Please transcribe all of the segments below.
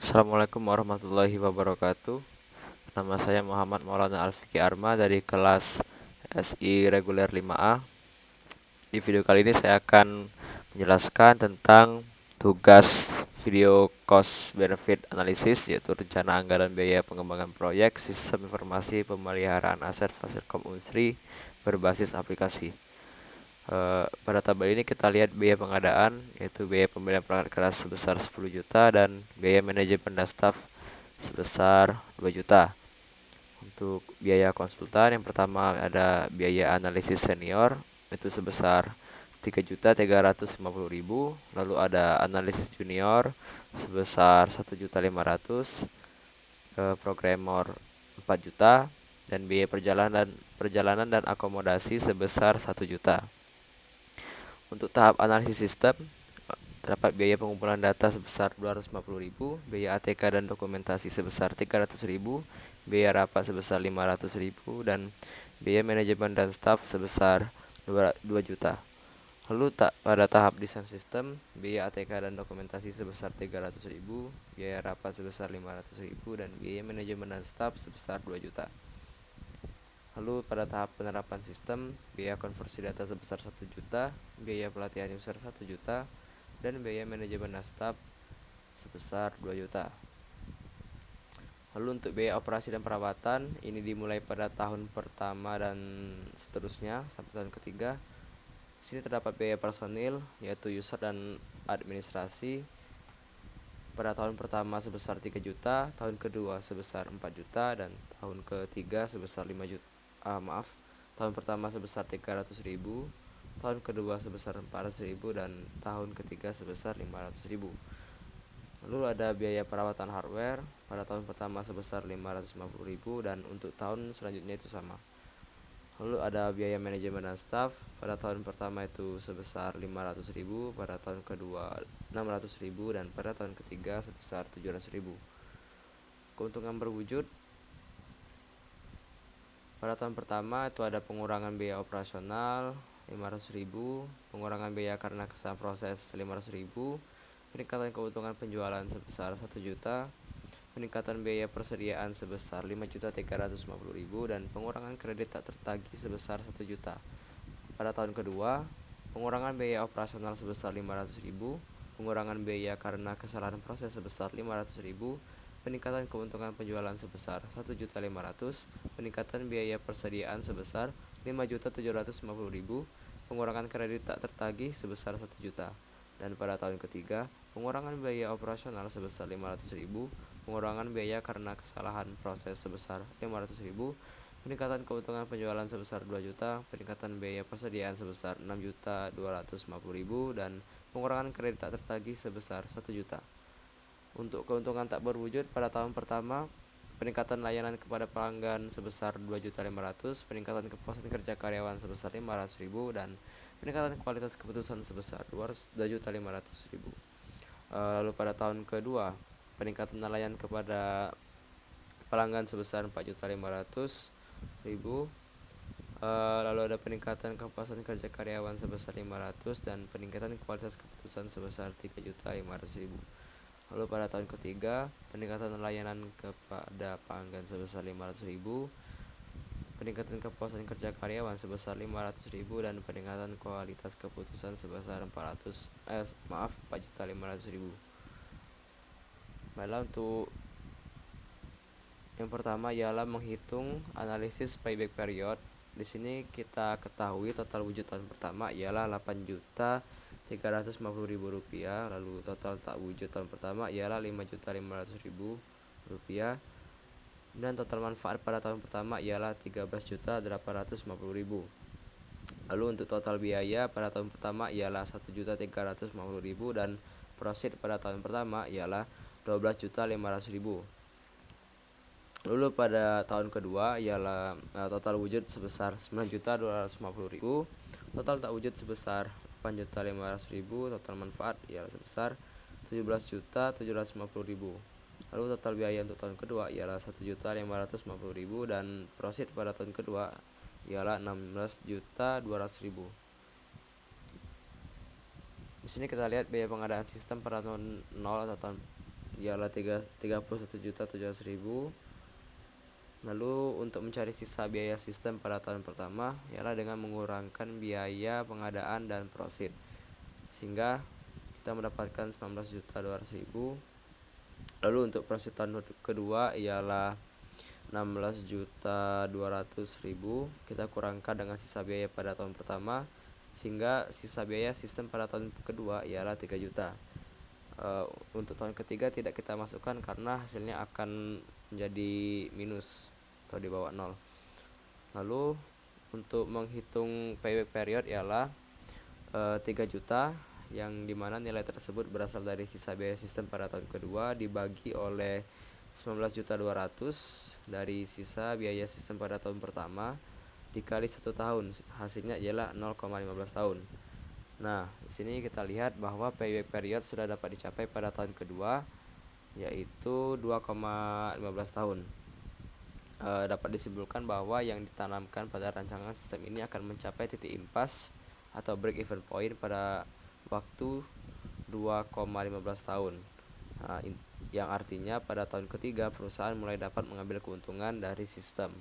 Assalamualaikum warahmatullahi wabarakatuh. Nama saya Muhammad Maulana Alfiki Arma dari kelas SI Reguler 5A. Di video kali ini saya akan menjelaskan tentang tugas video cost benefit analysis, yaitu rencana anggaran biaya pengembangan proyek sistem informasi pemeliharaan aset Fasilkom Unsri berbasis aplikasi. Pada tabel ini kita lihat biaya pengadaan, yaitu biaya pembelian perangkat keras sebesar 10 juta dan biaya manajemen dan staf sebesar 2 juta. Untuk biaya konsultan, yang pertama ada biaya analisis senior, itu sebesar 3.350.000. Lalu ada analisis junior sebesar 1.500.000, programmer 4 juta, dan biaya perjalanan dan akomodasi sebesar 1 juta. Untuk tahap analisis sistem, terdapat biaya pengumpulan data sebesar 250.000, biaya ATK dan dokumentasi sebesar 300.000, biaya rapat sebesar 500.000, dan biaya manajemen dan staf sebesar 2 juta. Lalu pada tahap desain sistem, biaya ATK dan dokumentasi sebesar 300.000, biaya rapat sebesar 500.000, dan biaya manajemen dan staf sebesar 2 juta. Lalu pada tahap penerapan sistem, biaya konversi data sebesar 1 juta, biaya pelatihan user 1 juta, dan biaya manajemen dan staf sebesar 2 juta. Lalu untuk biaya operasi dan perawatan, ini dimulai pada tahun pertama dan seterusnya sampai tahun ketiga. Di sini terdapat biaya personil, yaitu user dan administrasi. Pada tahun pertama sebesar 3 juta, tahun kedua sebesar 4 juta, dan tahun ketiga sebesar 5 juta. Tahun pertama sebesar 300.000, tahun kedua sebesar 400.000, dan tahun ketiga sebesar 500.000. Lalu ada biaya perawatan hardware pada tahun pertama sebesar 550.000, dan untuk tahun selanjutnya itu sama. Lalu ada biaya manajemen dan staff pada tahun pertama itu sebesar 500.000, pada tahun kedua 600.000, dan pada tahun ketiga sebesar 700.000. Keuntungan berwujud pada tahun pertama itu ada pengurangan biaya operasional 500.000, pengurangan biaya karena kesalahan proses 500.000, peningkatan keuntungan penjualan sebesar 1 juta, peningkatan biaya persediaan sebesar 5.350.000, dan pengurangan kredit tak tertagih sebesar 1 juta. Pada tahun kedua, pengurangan biaya operasional sebesar 500.000, pengurangan biaya karena kesalahan proses sebesar 500.000, peningkatan keuntungan penjualan sebesar 1.500.000, peningkatan biaya persediaan sebesar 5.750.000, pengurangan kredit tak tertagih sebesar 1 juta. Dan pada tahun ketiga, pengurangan biaya operasional sebesar 500.000, pengurangan biaya karena kesalahan proses sebesar 500.000, peningkatan keuntungan penjualan sebesar 2 juta, peningkatan biaya persediaan sebesar 6.250.000, dan pengurangan kredit tak tertagih sebesar 1 juta. Untuk keuntungan tak berwujud pada tahun pertama, peningkatan layanan kepada pelanggan sebesar 2.500.000, peningkatan kepuasan kerja karyawan sebesar 500.000, dan peningkatan kualitas keputusan sebesar 2.500.000. Lalu pada tahun kedua, peningkatan layanan kepada pelanggan sebesar 4.500.000. Lalu ada peningkatan kepuasan kerja karyawan sebesar 500, dan peningkatan kualitas keputusan sebesar 3.500.000. Lalu pada tahun ketiga, peningkatan layanan kepada pelanggan sebesar 500.000, peningkatan kepuasan kerja karyawan sebesar 500.000, dan peningkatan kualitas keputusan sebesar 4.500.000. Baiklah, untuk yang pertama ialah menghitung analisis payback period. Di sini kita ketahui total wujud tahun pertama ialah 8.350.000 rupiah. Lalu total tak wujud tahun pertama ialah 5.500.000 rupiah. Dan total manfaat pada tahun pertama ialah 13.850.000. Lalu untuk total biaya pada tahun pertama ialah 1.350.000, dan profit pada tahun pertama ialah 12.500.000. Lalu pada tahun kedua ialah total wujud sebesar 9.250.000, total tak wujud sebesar 8.500.000, total manfaat ialah sebesar 17.750.000. Lalu total biaya untuk tahun kedua ialah 1.550.000, dan profit pada tahun kedua ialah 16.200.000. Di sini kita lihat biaya pengadaan sistem pada tahun 0 atau tahun ialah 31.700.000. Lalu untuk mencari sisa biaya sistem pada tahun pertama ialah dengan mengurangkan biaya pengadaan dan prosit, sehingga kita mendapatkan 19.200.000. Lalu untuk prosit tahun kedua ialah 16.200.000. Kita kurangkan dengan sisa biaya pada tahun pertama, sehingga sisa biaya sistem pada tahun kedua ialah 3 juta. Untuk tahun ketiga tidak kita masukkan karena hasilnya akan menjadi minus atau di bawah 0. Lalu untuk menghitung payback period ialah 3 juta, yang dimana nilai tersebut berasal dari sisa biaya sistem pada tahun kedua dibagi oleh 19.200 dari sisa biaya sistem pada tahun pertama dikali 1 tahun, hasilnya ialah 0,15 tahun. Nah, di sini kita lihat bahwa payback period sudah dapat dicapai pada tahun kedua, yaitu 2,15 tahun. Dapat disimpulkan bahwa yang ditanamkan pada rancangan sistem ini akan mencapai titik impas atau break even point pada waktu 2,15 tahun. Nah, yang artinya pada tahun ketiga perusahaan mulai dapat mengambil keuntungan dari sistem.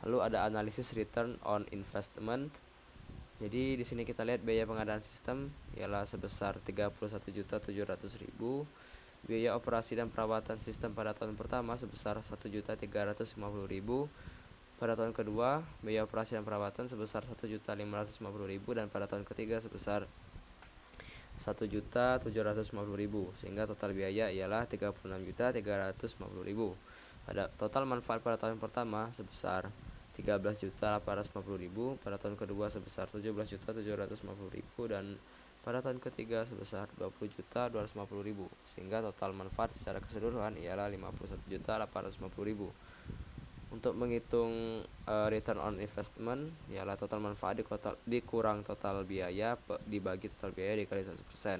Lalu ada analisis return on investment. Jadi di sini kita lihat biaya pengadaan sistem ialah sebesar 31.700.000. Biaya operasi dan perawatan sistem pada tahun pertama sebesar 1.350.000. Pada tahun kedua, biaya operasi dan perawatan sebesar 1.550.000 dan pada tahun ketiga sebesar 1.750.000, sehingga total biaya ialah 36.350.000. Pada total manfaat pada tahun pertama sebesar 13.850.000, pada tahun kedua sebesar 17.750.000 dan pada tahun ketiga sebesar 20.250.000, sehingga total manfaat secara keseluruhan ialah 51.850.000. Untuk menghitung return on investment ialah total manfaat dikurang total biaya dibagi total biaya dikali 100%,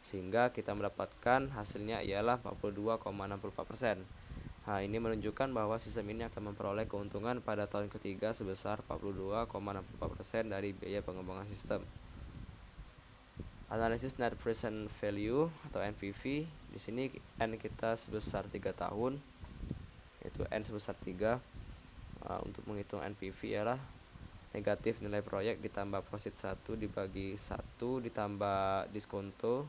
sehingga kita mendapatkan hasilnya ialah 42,64%. Nah, ini menunjukkan bahwa sistem ini akan memperoleh keuntungan pada tahun ketiga sebesar 42,64% dari biaya pengembangan sistem. Analisis net present value atau NPV. Di sini N kita sebesar 3 tahun, yaitu N sebesar 3. Untuk menghitung NPV ialah negatif nilai proyek ditambah prosit 1 dibagi 1 ditambah diskonto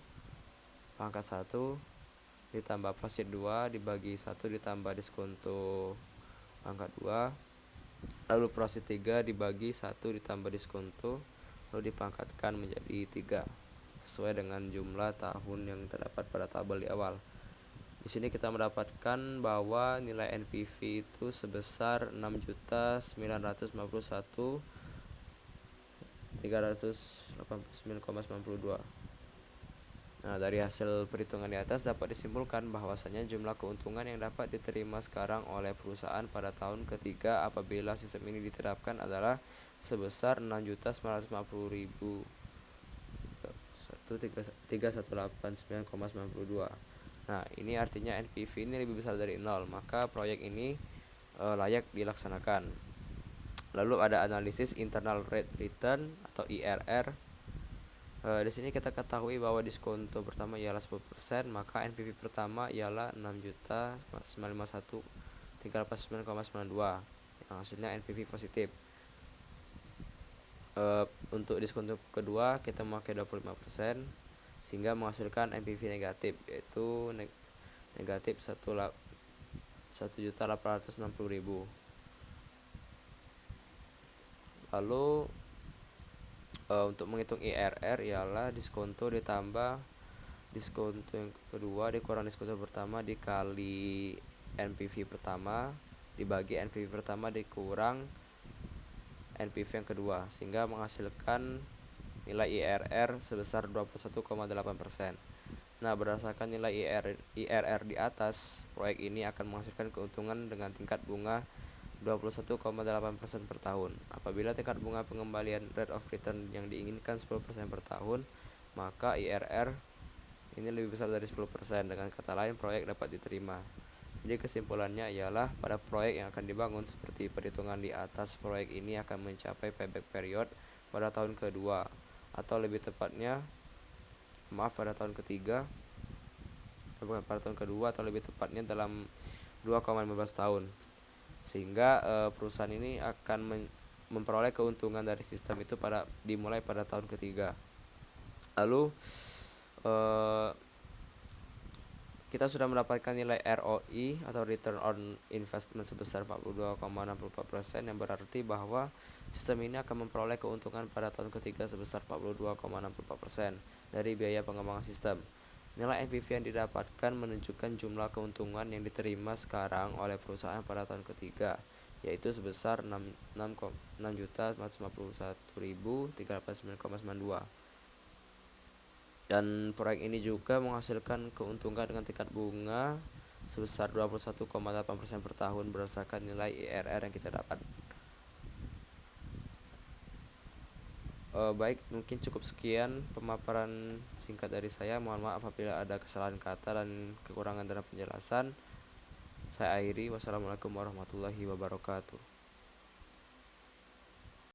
pangkat 1 ditambah prosit 2 dibagi 1 ditambah diskonto pangkat 2, lalu prosit 3 dibagi 1 ditambah diskonto lalu dipangkatkan menjadi 3 sesuai dengan jumlah tahun yang terdapat pada tabel di awal. Di sini kita mendapatkan bahwa nilai NPV itu sebesar 6.951.389,92. Nah, dari hasil perhitungan di atas dapat disimpulkan bahwasanya jumlah keuntungan yang dapat diterima sekarang oleh perusahaan pada tahun ketiga apabila sistem ini diterapkan adalah sebesar 6.950.000 318.9,92. Nah, ini artinya NPV ini lebih besar dari 0, maka proyek ini layak dilaksanakan. Lalu ada analisis internal rate return atau IRR. Di sini kita ketahui bahwa diskonto pertama ialah 10%, maka NPV pertama ialah 6.951.389,92 yang hasilnya NPV positif. Untuk diskonto kedua kita memakai 25%, sehingga menghasilkan NPV negatif, yaitu negatif 1.860.000. Lalu untuk menghitung IRR ialah diskonto ditambah diskonto yang kedua dikurang diskonto pertama dikali NPV pertama dibagi NPV pertama dikurang NPV yang kedua, sehingga menghasilkan nilai IRR sebesar 21,8%. Nah, berdasarkan nilai IRR di atas, proyek ini akan menghasilkan keuntungan dengan tingkat bunga 21,8% per tahun. Apabila tingkat bunga pengembalian rate of return yang diinginkan 10% per tahun, maka IRR ini lebih besar dari 10%. Dengan kata lain, proyek dapat diterima. Jadi kesimpulannya ialah pada proyek yang akan dibangun seperti perhitungan di atas, proyek ini akan mencapai payback period pada tahun kedua, atau lebih tepatnya pada tahun ketiga. pada tahun kedua atau lebih tepatnya dalam 2,15 tahun. Sehingga perusahaan ini akan memperoleh keuntungan dari sistem itu dimulai pada tahun ketiga. Lalu eh, kita sudah mendapatkan nilai ROI atau Return on Investment sebesar 42,64%, yang berarti bahwa sistem ini akan memperoleh keuntungan pada tahun ketiga sebesar 42,64% dari biaya pengembangan sistem. Nilai NPV yang didapatkan menunjukkan jumlah keuntungan yang diterima sekarang oleh perusahaan pada tahun ketiga, yaitu sebesar 6.951.389,92. Dan proyek ini juga menghasilkan keuntungan dengan tingkat bunga sebesar 21,8% per tahun berdasarkan nilai IRR yang kita dapat. Baik, mungkin cukup sekian pemaparan singkat dari saya. Mohon maaf apabila ada kesalahan kata dan kekurangan dalam penjelasan. Saya akhiri. Wassalamualaikum warahmatullahi wabarakatuh.